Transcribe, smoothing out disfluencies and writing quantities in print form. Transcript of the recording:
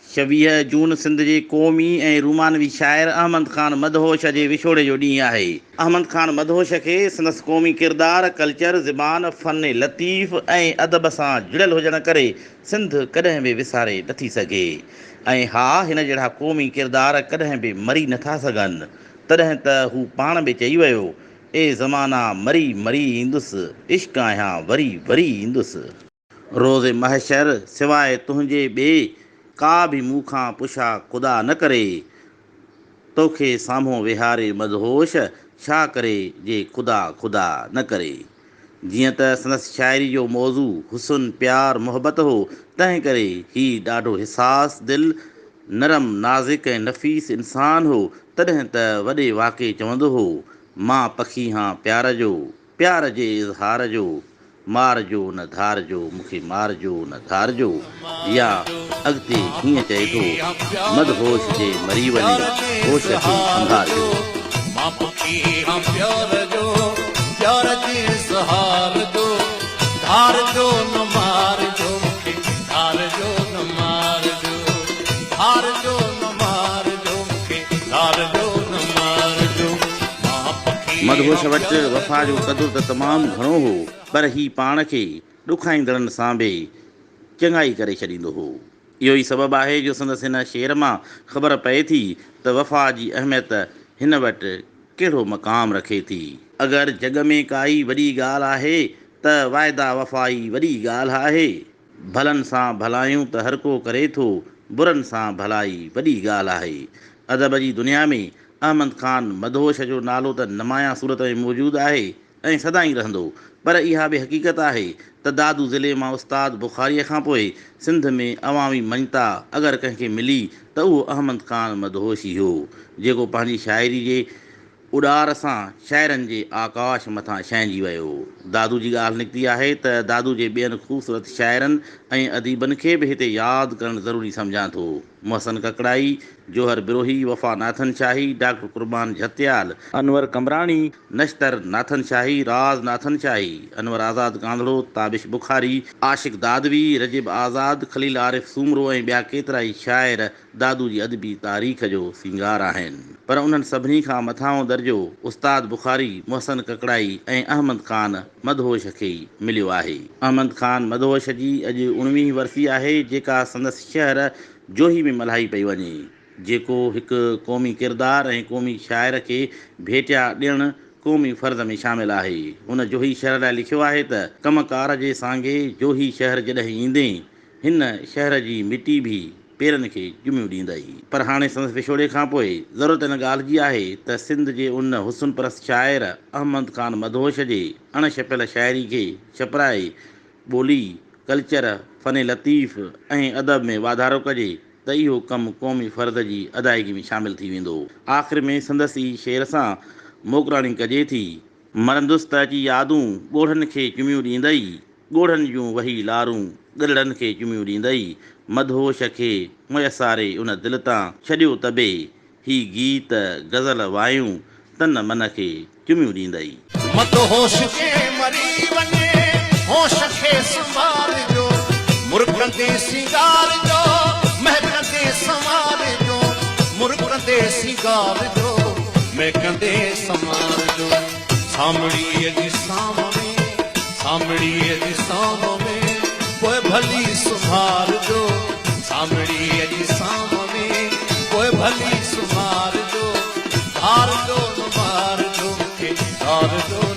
26 जून सिंध जे क़ौमी ऐं रूमानवी शाइर अहमद ख़ान मदहोश जे विछोड़े जो ॾींहुं आहे। अहमद ख़ान मदहोश खे संदसि क़ौमी किरदार, कल्चर, ज़बान, फ़न लतीफ़ ऐं अदब सां जुड़ियल हुजण करे सिंध कॾहिं बि विसारे नथी सघे। ऐं हा, हिन जहिड़ा क़ौमी किरदार कॾहिं बि मरी नथा सघनि। तॾहिं त हू पाण बि चई वियो, ए ज़माना मरी मरी ईंदुसि, इश्क़ आहियां वरी वरी ईंदुसि। रोज़े महशर सवाइ तुंहिंजे ॿिए का बि मूंखां पुछा ख़ुदा न करे, तोखे साम्हूं विहारे मदहोश छा करे जे ख़ुदा ख़ुदा न करे। जीअं त संदसि शाइरी जो मौज़ू हुस्न, प्यार, मुहबत हो, तंहिं करे हीउ ॾाढो हिसास दिलि, नरम, नाज़िक ऐं नफ़ीस इंसान हो। तॾहिं त वॾे वाक़े चवंदो हो, मां पखी हां प्यार जो, प्यार जे इज़हार जो, मार जो न धार जो, मूंखे मार जो न धार जो। या अॻिते हीअं चए थो, मदहोश जे मरी वञे होश खे अंधार जो। मां पखी हां प्यार जो, प्यार जे इज़हार जो, धार जो न मार जो, मूंखे धार जो न मार जो, धार जो न मार जो, मूंखे धार जो न मार जो। मदहोश वटि वफ़ा जो क़दुरु त तमामु घणो हो, पर ही पाण खे ॾुखाईंदड़नि सां बि चङाई करे छॾींदो हो। इहो ई सबबु आहे जो संदसि हिन शेर मां ख़बर पए थी त वफ़ा जी अहमियत हिन वटि कहिड़ो मक़ाम रखे थी। अगरि जग में काई वॾी ॻाल्हि आहे त वाइदा वफ़ाई वॾी ॻाल्हि आहे। भलनि सां भलायूं त हर को करे थो, बुरनि सां भलाई वॾी ॻाल्हि आहे। अदब जी दुनिया में अहमद ख़ान मदहोश जो नालो त नुमायां सूरत में मौजूदु आहे ऐं सदाईं रहंदो, पर इहा बि हक़ीक़त आहे त दादू ज़िले मां उस्ताद बुख़ारीअ खां पोइ सिंध में अवामी मञता अगरि कंहिंखे मिली त उहो अहमद ख़ान मदहोश ई हो, जेको पंहिंजी शाइरी जे उॾार सां शाइरनि जे आकाश मथां छंहिंजी वियो। दादू जी ॻाल्हि निकिती आहे त दादू जे ॿियनि ख़ूबसूरत शाइरनि ऐं अदीबनि खे बि हिते यादि करणु ज़रूरी सम्झां थो। मोहसिन ककड़ाई, जोहर बिरोही, वफ़ा नाथन शाही, डॉक्टर कुर्बान झत्याल, अनवर कमराणी, नश्तर नाथन शाही, राज नाथन शाही, अनवर आज़ाद कांधड़ो, ताबिश बुखारी, आशिक दादवी, रजिब आज़ाद, खलील आरिफ सूमरो ऐं ॿिया केतिरा ई शाइर दादू जी अदबी तारीख़ जो सिंगार आहिनि। पर उन्हनि सभिनी खां मथां दर्जो उस्ताद बुखारी, मोहसिन ककड़ाई ऐं अहमद ख़ान मदहोश खे ई मिलियो आहे। अहमद ख़ान मदहोश जी अॼु 19वीं वरसी आहे, जेका संदसि शहर जोही में मल्हाई पई वञे, जेको हिकु क़ौमी किरदार ऐं क़ौमी शाइर खे भेटिया ॾियणु क़ौमी फ़र्ज़ में शामिलु आहे। हुन जोही शहर लाइ लिखियो आहे त कमकार जे सांगे जोही शहर जॾहिं ईंदे, हिन शहर जी मिटी बि पेरनि खे जुमियूं ॾींदई। पर हाणे संदसि विछोड़े खां पोइ ज़रूरत हिन ॻाल्हि जी आहे त सिंध जे उन हुस्न परस्त शाइर अहमद ख़ान मदहोश जे अणछपियल शाइरी खे छपराए ॿोली, कल्चर, फ़न लतीफ़ ऐं अदब में वाधारो कजे त इहो कमु क़ौमी फ़र्ज़ जी अदायगी में शामिलु थी वेंदो। आख़िर में संदसि ई शेर सां मोकराणी कजे थी, मरंदुसि त अची यादूं ॻोढ़नि खे चुमियूं ॾींदई, ॻोढ़नि जूं वही लारूं ॻलड़नि खे चुमियूं ॾींदई। मदहोश खे मुयसारे उन दिलि तां छॾियो तबे, ही गीत गज़ल वायूं तन मन खे चुमियूं ॾींदई। मदहोश खे मरी वञे होश खे संभाल जो, मुर्गन ते सिंगार जो, महकन ते संवार जो, मुर्गन ते सिंगार जो, महकन ते संवार जो। सामड़ीअ जी साम में, सामड़ीअ जी साम में कोई भली सुधार जो, सामड़ीअ जी साम में कोई भली सुधार जो, धार जो न मार जो, मूंखे धार जो